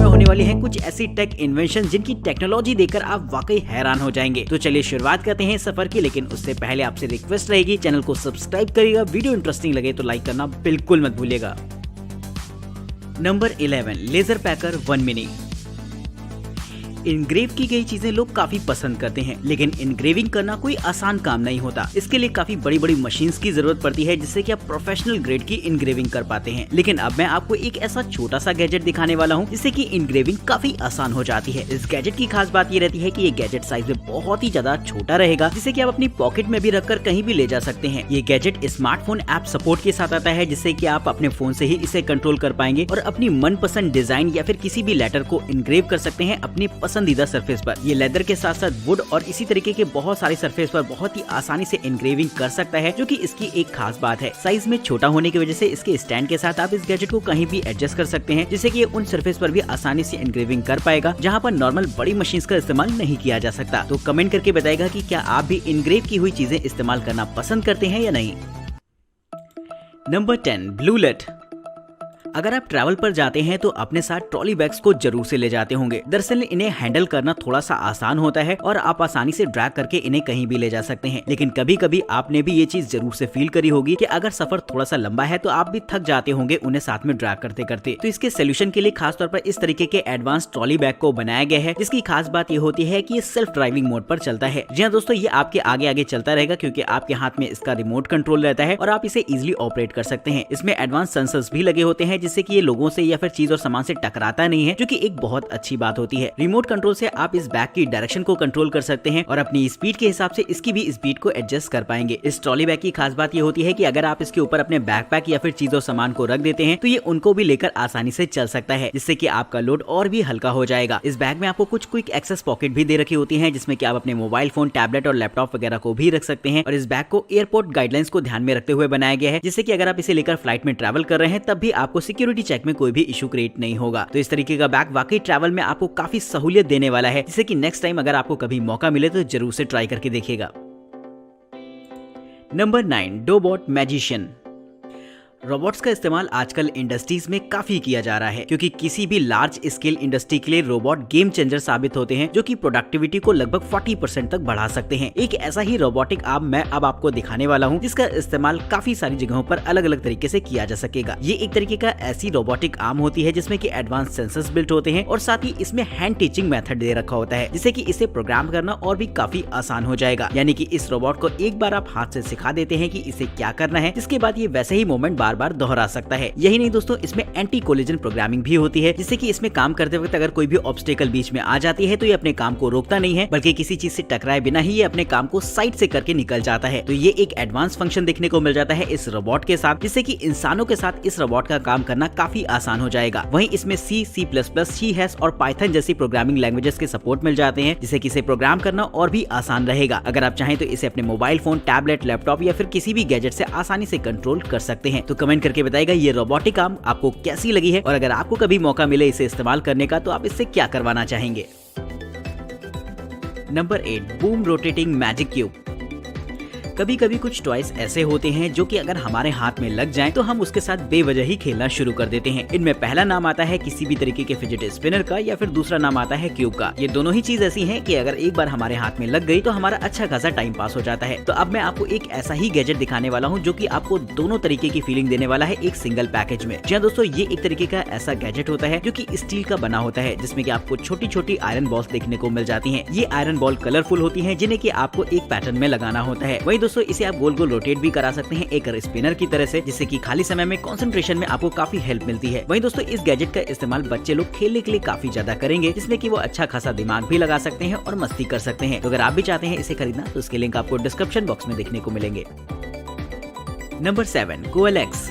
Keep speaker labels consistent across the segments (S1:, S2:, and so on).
S1: होने वाली हैं कुछ ऐसी टेक इन्वेंशन जिनकी टेक्नोलॉजी देखकर आप वाकई हैरान हो जाएंगे। तो चलिए शुरुआत करते हैं सफर की, लेकिन उससे पहले आपसे रिक्वेस्ट रहेगी चैनल को सब्सक्राइब करिएगा, वीडियो इंटरेस्टिंग लगे तो लाइक करना बिल्कुल मत भूलिएगा। नंबर 11 लेजर पैकर 1 मिनी। इनग्रेव की गई चीजें लोग काफी पसंद करते हैं, लेकिन इनग्रेविंग करना कोई आसान काम नहीं होता। इसके लिए काफी बड़ी बड़ी मशीन्स की जरूरत पड़ती है जिससे कि आप प्रोफेशनल ग्रेड की इनग्रेविंग कर पाते हैं। लेकिन अब मैं आपको एक ऐसा छोटा सा गैजेट दिखाने वाला हूँ जिससे कि इनग्रेविंग काफी आसान हो जाती है। इस गैजेट की खास बात ये रहती है कि ये गैजेट साइज में बहुत ही ज्यादा छोटा रहेगा, जिससे कि आप अपनी पॉकेट में भी रखकर कहीं भी ले जा सकते हैं। ये गैजेट स्मार्टफोन ऐप सपोर्ट के साथ आता है, जिससे कि आप अपने फोन से ही इसे कंट्रोल कर पाएंगे और अपनी मनपसंद डिजाइन या फिर किसी भी लेटर को इनग्रेव कर सकते हैं अपनी पसंदीदा सरफेस पर। ये लेदर के साथ साथ वुड और इसी तरीके के बहुत सारे सरफेस पर बहुत ही आसानी से इनग्रेविंग कर सकता है, जो कि इसकी एक खास बात है। साइज में छोटा होने की वजह से इसके स्टैंड के साथ आप इस गैजेट को कहीं भी एडजस्ट कर सकते हैं, जिससे कि ये उन सरफेस पर भी आसानी से इनग्रेविंग कर पाएगा जहां पर नॉर्मल बड़ी मशीन्स का इस्तेमाल नहीं किया जा सकता। तो कमेंट करके बताएगा कि क्या आप भी इनग्रेव की हुई चीजें इस्तेमाल करना पसंद करते हैं या नहीं। नंबर 10 ब्लूलेट। अगर आप ट्रैवल पर जाते हैं तो अपने साथ ट्रॉली बैग्स को जरूर से ले जाते होंगे। दरअसल इन्हें हैंडल करना थोड़ा सा आसान होता है और आप आसानी से ड्रैग करके इन्हें कहीं भी ले जा सकते हैं। लेकिन कभी कभी आपने भी ये चीज जरूर से फील करी होगी कि अगर सफर थोड़ा सा लंबा है तो आप भी थक जाते होंगे उन्हें साथ में ड्रैग करते करते। तो इसके सोल्यूशन के लिए खास तौर पर इस तरीके के एडवांस ट्रॉली बैग को बनाया गया है, जिसकी खास बात ये होती है कि ये सेल्फ ड्राइविंग मोड पर चलता है। जी हाँ दोस्तों, ये आपके आगे आगे चलता रहेगा क्योंकि आपके हाथ में इसका रिमोट कंट्रोल रहता है और आप इसे इजिली ऑपरेट कर सकते हैं। इसमें एडवांस सेंसर्स भी लगे होते हैं जिससे कि ये लोगों से या फिर चीज और सामान से टकराता नहीं है, जो कि एक बहुत अच्छी बात होती है। रिमोट कंट्रोल से आप इस बैग की डायरेक्शन को कंट्रोल कर सकते हैं और अपनी स्पीड के हिसाब से इसकी भी स्पीड को एडजस्ट कर पाएंगे। इस ट्रॉली बैग की खास बात ये होती है कि अगर आप इसके ऊपर अपने बैकपैक या फिर चीज और सामान को रख देते हैं तो ये उनको भी लेकर आसानी से चल सकता है, जिससे कि आपका लोड और भी हल्का हो जाएगा। इस बैग में आपको कुछ क्विक एक्सेस पॉकेट भी दे रखी होती है, जिसमें कि आप अपने मोबाइल फोन, टैबलेट और लैपटॉप वगैरह को भी रख सकते हैं। और इस बैग को एयरपोर्ट गाइडलाइंस को ध्यान में रखते हुए बनाया गया है, जिससे कि अगर आप इसे लेकर फ्लाइट में ट्रैवल कर रहे हैं तब भी आपको सिक्योरिटी चेक में कोई भी इशू क्रिएट नहीं होगा। तो इस तरीके का बैग वाकई ट्रैवल में आपको काफी सहूलियत देने वाला है, जिससे कि नेक्स्ट टाइम अगर आपको कभी मौका मिले तो जरूर से ट्राई करके देखिएगा। Number 9 डोबॉट magician. रोबोट्स का इस्तेमाल आजकल इंडस्ट्रीज में काफी किया जा रहा है, क्योंकि किसी भी लार्ज स्केल इंडस्ट्री के लिए रोबोट गेम चेंजर साबित होते हैं, जो कि प्रोडक्टिविटी को लगभग 40% तक बढ़ा सकते हैं। एक ऐसा ही रोबोटिक आर्म मैं अब आपको दिखाने वाला हूं, जिसका इस्तेमाल काफी सारी जगहों पर अलग अलग तरीके से किया जा सकेगा। ये एक तरीके का ऐसी रोबोटिक आर्म होती है जिसमें कि एडवांस सेंसर्स बिल्ट होते हैं और साथ ही इसमें हैंड टीचिंग मेथड दे रखा होता है, जिससे कि इसे प्रोग्राम करना और भी काफी आसान हो जाएगा। यानी कि इस रोबोट को एक बार आप हाथ से सिखा देते हैं कि इसे क्या करना है, इसके बाद ये वैसे ही मूवमेंट बार बार दोहरा सकता है। यही नहीं दोस्तों, इसमें एंटी कोलिजन प्रोग्रामिंग भी होती है, जिससे कि इसमें काम करते वक्त अगर कोई भी ऑब्स्टेकल बीच में आ जाती है तो ये अपने काम को रोकता नहीं है, बल्कि किसी चीज से टकराए बिना ही ये अपने काम को साइड से करके निकल जाता है। तो ये एक एडवांस फंक्शन देखने को मिल जाता है इस रोबोट के साथ, जिससे कि इंसानों के साथ इस रोबोट का काम करना काफी आसान हो जाएगा। वहीं इसमें C, C++, C# और पाइथन जैसी प्रोग्रामिंग लैंग्वेजेस के सपोर्ट मिल जाते हैं, जिससे कि इसे प्रोग्राम करना और भी आसान रहेगा। अगर आप चाहें तो इसे अपने मोबाइल फोन, टैबलेट, लैपटॉप या फिर किसी भी गैजेट से आसानी से कंट्रोल कर सकते हैं। तो कमेंट करके बताइएगा ये रोबोटिक आर्म आपको कैसी लगी है, और अगर आपको कभी मौका मिले इसे इस्तेमाल करने का तो आप इससे क्या करवाना चाहेंगे। Number 8 boom rotating magic cube. कभी कभी कुछ टॉयज ऐसे होते हैं जो कि अगर हमारे हाथ में लग जाएं तो हम उसके साथ बेवजह ही खेलना शुरू कर देते हैं। इनमें पहला नाम आता है किसी भी तरीके के फिजेट स्पिनर का, या फिर दूसरा नाम आता है क्यूब का। ये दोनों ही चीज ऐसी हैं कि अगर एक बार हमारे हाथ में लग गई तो हमारा अच्छा खासा टाइम पास हो जाता है। तो अब मैं आपको एक ऐसा ही गैजेट दिखाने वाला हूँ जो कि आपको दोनों तरीके की फीलिंग देने वाला है एक सिंगल पैकेज में। जी हाँ दोस्तों, ये एक तरीके का ऐसा गैजेट होता है जो कि स्टील का बना होता है, जिसमें कि आपको छोटी छोटी आयरन बॉल्स देखने को मिल जाती हैं। ये आयरन बॉल कलरफुल होती हैं, जिन्हें कि आपको एक पैटर्न में लगाना होता है। वही दोस्तों, इसे आप गोल रोटेट भी करा सकते हैं एक स्पिनर की तरह से, जिससे कि खाली समय में कंसंट्रेशन में आपको काफी हेल्प मिलती है। वहीं दोस्तों, इस गैजेट का इस्तेमाल बच्चे लोग खेलने के लिए काफी ज्यादा करेंगे, जिसमें कि वो अच्छा खासा दिमाग भी लगा सकते हैं और मस्ती कर सकते हैं। तो अगर आप भी चाहते हैं इसे खरीदना तो उसके लिंक आपको डिस्क्रिप्शन बॉक्स में देखने को मिलेंगे। नंबर 7 कोएलेक्स।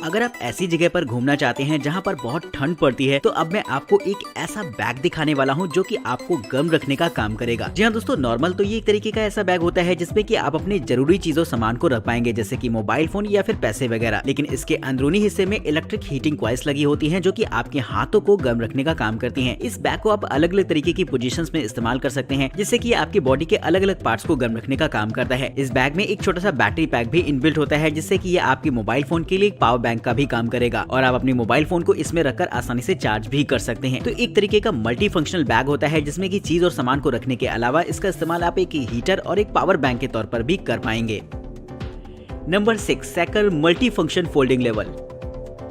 S1: अगर आप ऐसी जगह पर घूमना चाहते हैं जहां पर बहुत ठंड पड़ती है, तो अब मैं आपको एक ऐसा बैग दिखाने वाला हूं जो कि आपको गर्म रखने का काम करेगा। जी हाँ दोस्तों, नॉर्मल तो ये एक तरीके का ऐसा बैग होता है जिसमें कि आप अपने जरूरी चीजों सामान को रख पाएंगे, जैसे कि मोबाइल फोन या फिर पैसे वगैरह। लेकिन इसके अंदरूनी हिस्से में इलेक्ट्रिक हीटिंग कॉइल्स लगी होती हैं जो कि आपके हाथों को गर्म रखने का काम करती हैं। इस बैग को आप अलग अलग तरीके की पोजीशंस में इस्तेमाल कर सकते हैं, जिससे कि आपकी बॉडी के अलग अलग पार्ट्स को गर्म रखने का काम करता है। इस बैग में एक छोटा सा बैटरी पैक भी इनबिल्ट होता है, जिससे कि ये आपके मोबाइल फोन के लिए एक पावर बैंक बैंक का भी काम करेगा और आप अपने मोबाइल फोन को इसमें रखकर आसानी से चार्ज भी कर सकते हैं। तो एक तरीके का मल्टी फंक्शनल बैग होता है जिसमें की चीज और सामान को रखने के अलावा इसका इस्तेमाल आप एक हीटर और एक पावर बैंक के तौर पर भी कर पाएंगे। Number 6, सैकर multi function folding level.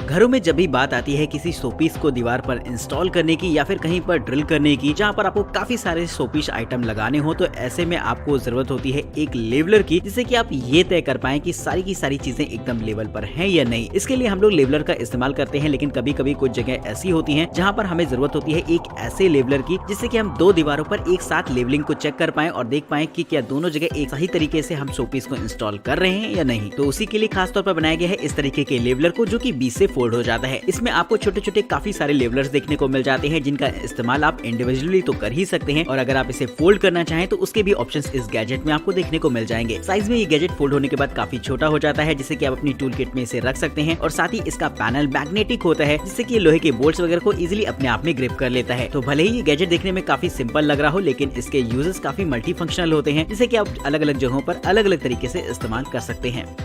S1: घरों में जब भी बात आती है किसी शोपीस को दीवार पर इंस्टॉल करने की या फिर कहीं पर ड्रिल करने की जहां पर आपको काफी सारे शोपीस आइटम लगाने हो, तो ऐसे में आपको जरूरत होती है एक लेवलर की, जिससे कि आप ये तय कर पाएं कि सारी की सारी चीजें एकदम लेवल पर हैं या नहीं। इसके लिए हम लोग लेवलर का इस्तेमाल करते हैं, लेकिन कभी कभी कुछ जगह ऐसी होती है जहाँ पर हमें जरूरत होती है एक ऐसे लेवलर की जिससे कि हम 2 दीवारों पर एक साथ लेवलिंग को चेक कर पाए और देख पाए कि क्या दोनों जगह एक सही तरीके से हम शोपीस को इंस्टॉल कर रहे हैं या नहीं। तो उसी के लिए खास तौर पर बनाया गया है इस तरीके के लेवलर को, जो कि बीच से फोल्ड हो जाता है। इसमें आपको छोटे छोटे काफी सारे लेवलर्स देखने को मिल जाते हैं जिनका इस्तेमाल आप इंडिविजुअली तो कर ही सकते हैं, और अगर आप इसे फोल्ड करना चाहें तो उसके भी ऑप्शंस इस गैजेट में आपको देखने को मिल जाएंगे। साइज में ये गैजेट फोल्ड होने के बाद काफी छोटा हो जाता है, जिससे कि आप अपनी टूल किट में इसे रख सकते हैं, और साथ ही इसका पैनल मैग्नेटिक होता है जिससे कि लोहे के बोल्ट्स वगैरह को इजीली अपने आप में ग्रिप कर लेता है। तो भले ही ये गैजेट देखने में काफी सिंपल लग रहा हो, लेकिन इसके यूजेस काफी मल्टी फंक्शनल होते हैं, जिससे कि आप अलग अलग जगहों पर अलग अलग तरीके से इस्तेमाल कर सकते हैं।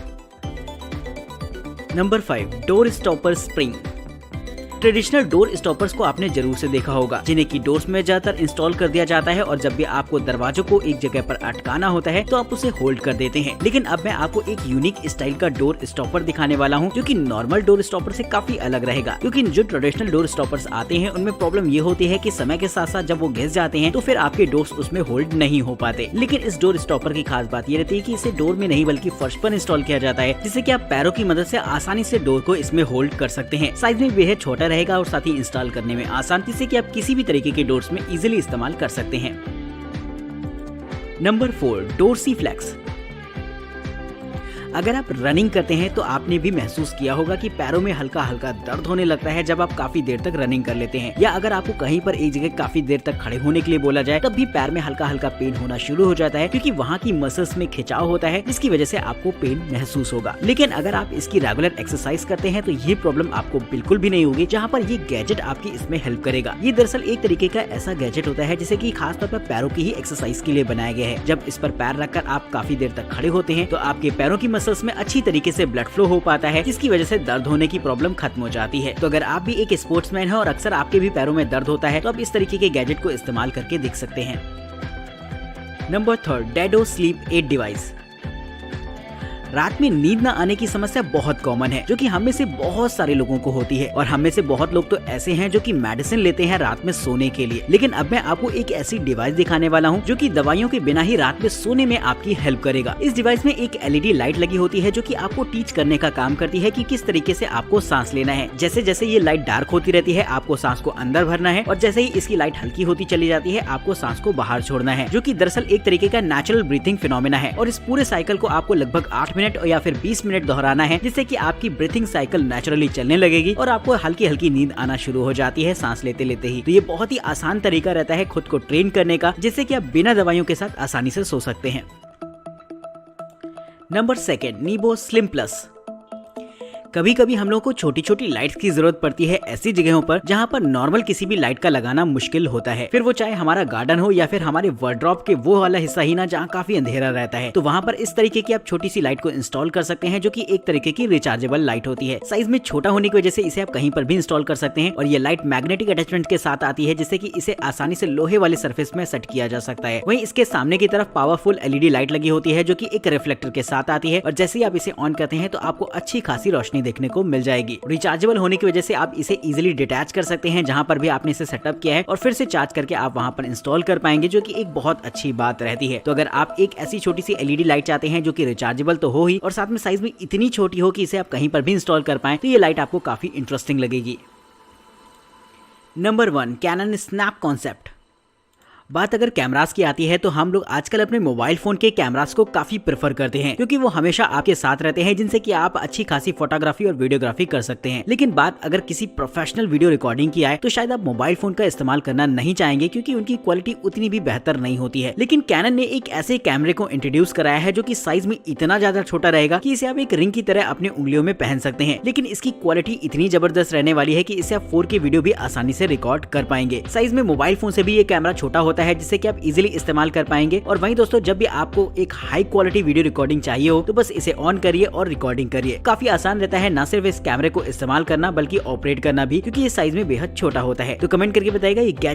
S1: Number 5, door stopper spring. Traditional door stoppers को आपने जरूर से देखा होगा, जिन्हें की डोर्स में ज्यादातर इंस्टॉल कर दिया जाता है, और जब भी आपको दरवाजों को एक जगह पर अटकाना होता है तो आप उसे होल्ड कर देते हैं। लेकिन अब मैं आपको एक यूनिक स्टाइल का डोर स्टॉपर दिखाने वाला हूं, जो कि नॉर्मल डोर स्टॉपर से काफी अलग रहेगा। क्योंकि जो ट्रेडिशनल डोर स्टॉपर्स आते हैं उनमें प्रॉब्लम ये होती है कि समय के साथ साथ जब वो घिस जाते हैं तो फिर आपके डोर्स उसमें होल्ड नहीं हो पाते। लेकिन इस डोर स्टॉपर की खास बात ये रहती है कि इसे डोर में नहीं बल्कि फर्श पर इंस्टॉल किया जाता है, जिससे कि आप पैरों की मदद से आसानी से डोर को इसमें होल्ड कर सकते हैं। साइज में बेहद छोटा रहेगा और साथ ही इंस्टॉल करने में आसान, जिससे कि आप किसी भी तरीके के डोर्स में इजीली इस्तेमाल कर सकते हैं। Number 4, dorsi flex. अगर आप रनिंग करते हैं तो आपने भी महसूस किया होगा कि पैरों में हल्का हल्का दर्द होने लगता है जब आप काफी देर तक रनिंग कर लेते हैं, या अगर आपको कहीं पर एक जगह काफी देर तक खड़े होने के लिए बोला जाए तब भी पैर में हल्का हल्का पेन होना शुरू हो जाता है, क्योंकि वहाँ की मसल्स में खिंचाव होता है, जिसकी वजह से आपको पेन महसूस होगा। लेकिन अगर आप इसकी रेगुलर एक्सरसाइज करते हैं तो ये प्रॉब्लम आपको बिल्कुल भी नहीं होगी, जहाँ पर ये गैजेट आपकी इसमें हेल्प करेगा। ये दरअसल एक तरीके का ऐसा गैजेट होता है जिसे कि खास तौर पर पैरों की ही एक्सरसाइज के लिए बनाया गया है। जब इस पर पैर रखकर आप काफी देर तक खड़े होते हैं तो आपके पैरों की मसल्स में अच्छी तरीके से ब्लड फ्लो हो पाता है, जिसकी वजह से दर्द होने की प्रॉब्लम खत्म हो जाती है। तो अगर आप भी एक स्पोर्ट्समैन हैं और अक्सर आपके भी पैरों में दर्द होता है तो आप इस तरीके के गैजेट को इस्तेमाल करके देख सकते हैं। Number 3, Dado sleep aid device. रात में नींद न आने की समस्या बहुत कॉमन है, जो कि हम में से बहुत सारे लोगों को होती है, और हम में से बहुत लोग तो ऐसे हैं जो कि मेडिसिन लेते हैं रात में सोने के लिए। लेकिन अब मैं आपको एक ऐसी डिवाइस दिखाने वाला हूं जो कि दवाइयों के बिना ही रात में सोने में आपकी हेल्प करेगा। इस डिवाइस में एक LED लाइट लगी होती है जो कि आपको टीच करने का काम करती है कि किस तरीके से आपको सांस लेना है। जैसे जैसे ये लाइट डार्क होती रहती है आपको सांस को अंदर भरना है, और जैसे ही इसकी लाइट हल्की होती चली जाती है आपको सांस को बाहर छोड़ना है, जो कि दरअसल एक तरीके का नेचुरल ब्रीथिंग फिनोमेना है। और इस पूरे साइकिल को आपको लगभग 8 मिनट या फिर 20 मिनट दोहराना है, जिससे कि आपकी ब्रीथिंग साइकिल नेचुरली चलने लगेगी और आपको हल्की हल्की नींद आना शुरू हो जाती है सांस लेते लेते ही। तो ये बहुत ही आसान तरीका रहता है खुद को ट्रेन करने का, जिससे कि आप बिना दवाइयों के साथ आसानी से सो सकते हैं। नंबर 2, नीबो स्लिम प्लस। कभी कभी हम लोग को छोटी छोटी लाइट्स की जरूरत पड़ती है ऐसी जगहों पर जहाँ पर नॉर्मल किसी भी लाइट का लगाना मुश्किल होता है, फिर वो चाहे हमारा गार्डन हो या फिर हमारे वार्डरोब के वो वाला हिस्सा ही ना जहाँ काफी अंधेरा रहता है। तो वहाँ पर इस तरीके की आप छोटी सी लाइट को इंस्टॉल कर सकते हैं, जो कि एक तरीके की रिचार्जेबल लाइट होती है। साइज में छोटा होने की वजह से इसे आप कहीं पर भी इंस्टॉल कर सकते हैं, और ये लाइट मैग्नेटिक अटैचमेंट के साथ आती है, जिससे कि इसे आसानी से लोहे वाले सरफेस में सेट किया जा सकता है। वहीं इसके सामने की तरफ पावरफुल LED लाइट लगी होती है जो कि एक रिफ्लेक्टर के साथ आती है, और जैसे ही आप इसे ऑन करते हैं तो आपको अच्छी खासी रोशनी देखने को मिल जाएगी। रिचार्जेबल होने की वजह से आप इसे इजीली डिटैच कर सकते हैं जहां पर भी आपने इसे सेटअप किया है, और फिर से चार्ज करके आप वहां पर इंस्टॉल कर पाएंगे, जो कि एक बहुत अच्छी बात रहती है। तो अगर आप एक ऐसी छोटी सी LED लाइट चाहते हैं जो कि रिचार्जेबल तो हो ही, और साथ में साइज में इतनी छोटी हो कि इसे आप कहीं पर भी इंस्टॉल कर पाएं, तो ये लाइट आपको काफी इंटरेस्टिंग लगेगी। Number 1, Canon snap concept. बात अगर कैमरास की आती है तो हम लोग आजकल अपने मोबाइल फोन के कैमरास को काफी प्रेफर करते हैं, क्योंकि वो हमेशा आपके साथ रहते हैं, जिनसे कि आप अच्छी खासी फोटोग्राफी और वीडियोग्राफी कर सकते हैं। लेकिन बात अगर किसी प्रोफेशनल वीडियो रिकॉर्डिंग की आए तो शायद आप मोबाइल फोन का इस्तेमाल करना नहीं चाहेंगे, क्योंकि उनकी क्वालिटी उतनी भी बेहतर नहीं होती है। लेकिन कैनन ने एक ऐसे कैमरे को इंट्रोड्यूस कराया है जो कि साइज में इतना ज्यादा छोटा रहेगा कि इसे आप एक रिंग की तरह अपनी उंगलियों में पहन सकते हैं, लेकिन इसकी क्वालिटी इतनी जबरदस्त रहने वाली है कि इसे आप 4K वीडियो भी आसानी से रिकॉर्ड कर पाएंगे। साइज में मोबाइल फोन से भी ये कैमरा छोटा होता होता है जिससे कि आप इजीली इस्तेमाल कर पाएंगे। और वहीं दोस्तों जब भी आपको एक हाई क्वालिटी वीडियो रिकॉर्डिंग चाहिए हो तो बस इसे ऑन करिए और रिकॉर्डिंग करिए। काफी आसान रहता है ना सिर्फ इस कैमरे को इस्तेमाल करना बल्कि ऑपरेट करना भी, क्योंकि ये साइज में बेहद छोटा होता है। तो कमेंट करके बताइएगा ये